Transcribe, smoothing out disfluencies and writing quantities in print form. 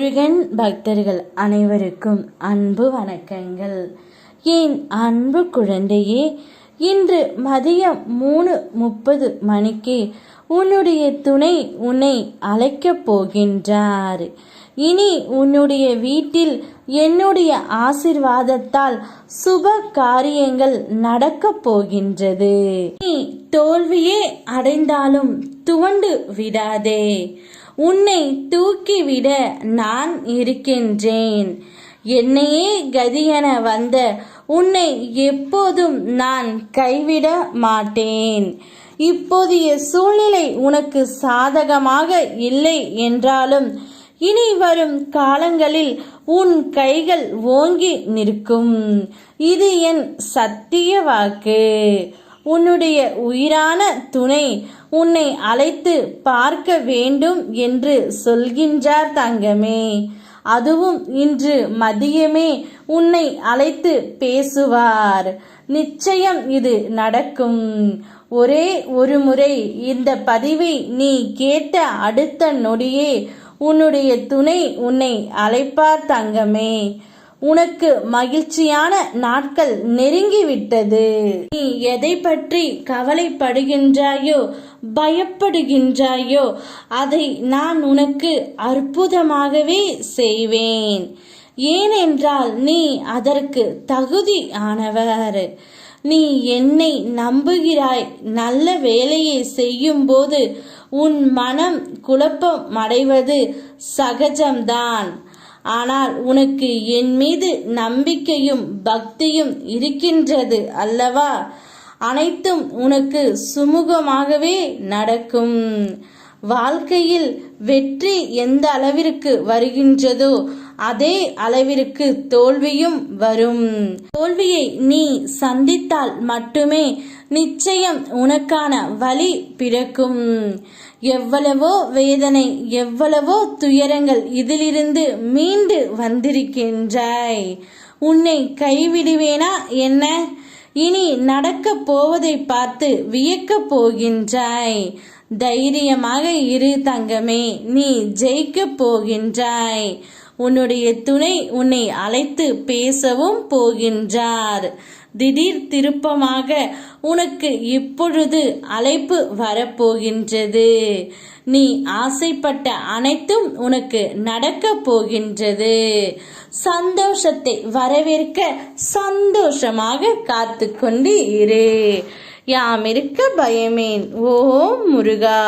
முருகன் பக்தர்கள் அனைவருக்கும் அன்பு வணக்கங்கள். என் அன்பு குழந்தையே, இன்று மதியம் 3:30 மணிக்கு உன்னுடைய துணை உன்னை அழைக்கப் போகின்றார். இனி உன்னுடைய வீட்டில் என்னுடைய ஆசிர்வாதத்தால் சுப காரியங்கள் நடக்கப் போகின்றது. நீ தோல்வியே அடைந்தாலும் துவண்டு விடாதே. உன்னை தூக்கிவிட நான் இருக்கின்றேன். என்னையே கதியென வந்த உன்னை எப்போதும் நான் கைவிட மாட்டேன். இப்போதைய சூழ்நிலை உனக்கு சாதகமாக இல்லை என்றாலும் இனி வரும் காலங்களில் உன் கைகள் ஓங்கி நிற்கும். இது என் சத்திய வாக்கு. உன்னுடைய உயிரான துணை உன்னை அழைத்து பார்க்க வேண்டும் என்று சொல்கின்றார் தங்கமே. அதுவும் இன்று மதியமே உன்னை அழைத்து பேசுவார். நிச்சயம் இது நடக்கும். ஒரே ஒரு முறை இந்த பதிவை நீ கேட்ட அடுத்த நொடியே உன்னுடைய துணை உன்னை அழைப்பார் தங்கமே. உனக்கு மகிழ்ச்சியான நாட்கள் நெருங்கிவிட்டது. நீ எதை பற்றி கவலைப்படுகின்றாயோ பயப்படுகின்றாயோ அதை நான் உனக்கு அற்புதமாகவே செய்வேன். ஏனென்றால் நீ அதற்கு தகுதியானவர். நீ என்னை நம்புகிறாய். நல்ல வேலையை செய்யும் போது உன் மனம் குழப்பம் அடைவது சகஜம்தான். ஆனால் உனக்கு என் மீது நம்பிக்கையும் பக்தியும் இருக்கின்றது அல்லவா? அனைத்தும் உனக்கு சுமூகமாகவே நடக்கும். வாழ்க்கையில் வெற்றி எந்த அளவிற்கு வருகின்றதோ அதே அளவிற்கு தோல்வியும் வரும். தோல்வியை நீ சந்தித்தால் மட்டுமே நிச்சயம் உனக்கான வழி பிறக்கும். எவ்வளவோ வேதனை, எவ்வளவோ துயரங்கள், இதிலிருந்து மீண்டு வந்திருக்கின்றாய். உன்னை கைவிடுவேனா என்ன? இனி நடக்கப் போவதை பார்த்து வியக்கப் போகின்றாய். தைரியமாக இரு தங்கமே, நீ ஜெயிக்கப் போகின்றாய். உன்னுடைய துணை உன்னை அழைத்து பேசவும் போகின்றார். திடீர் திருப்பமாக உனக்கு இப்பொழுது அழைப்பு வரப்போகின்றது. நீ ஆசைப்பட்ட அனைத்தும் உனக்கு நடக்கப் போகின்றது. சந்தோஷத்தை வரவேற்க சந்தோஷமாக காத்து கொண்டு இரு. யாம் இருக்க பயமேன். ஓம் முருகா.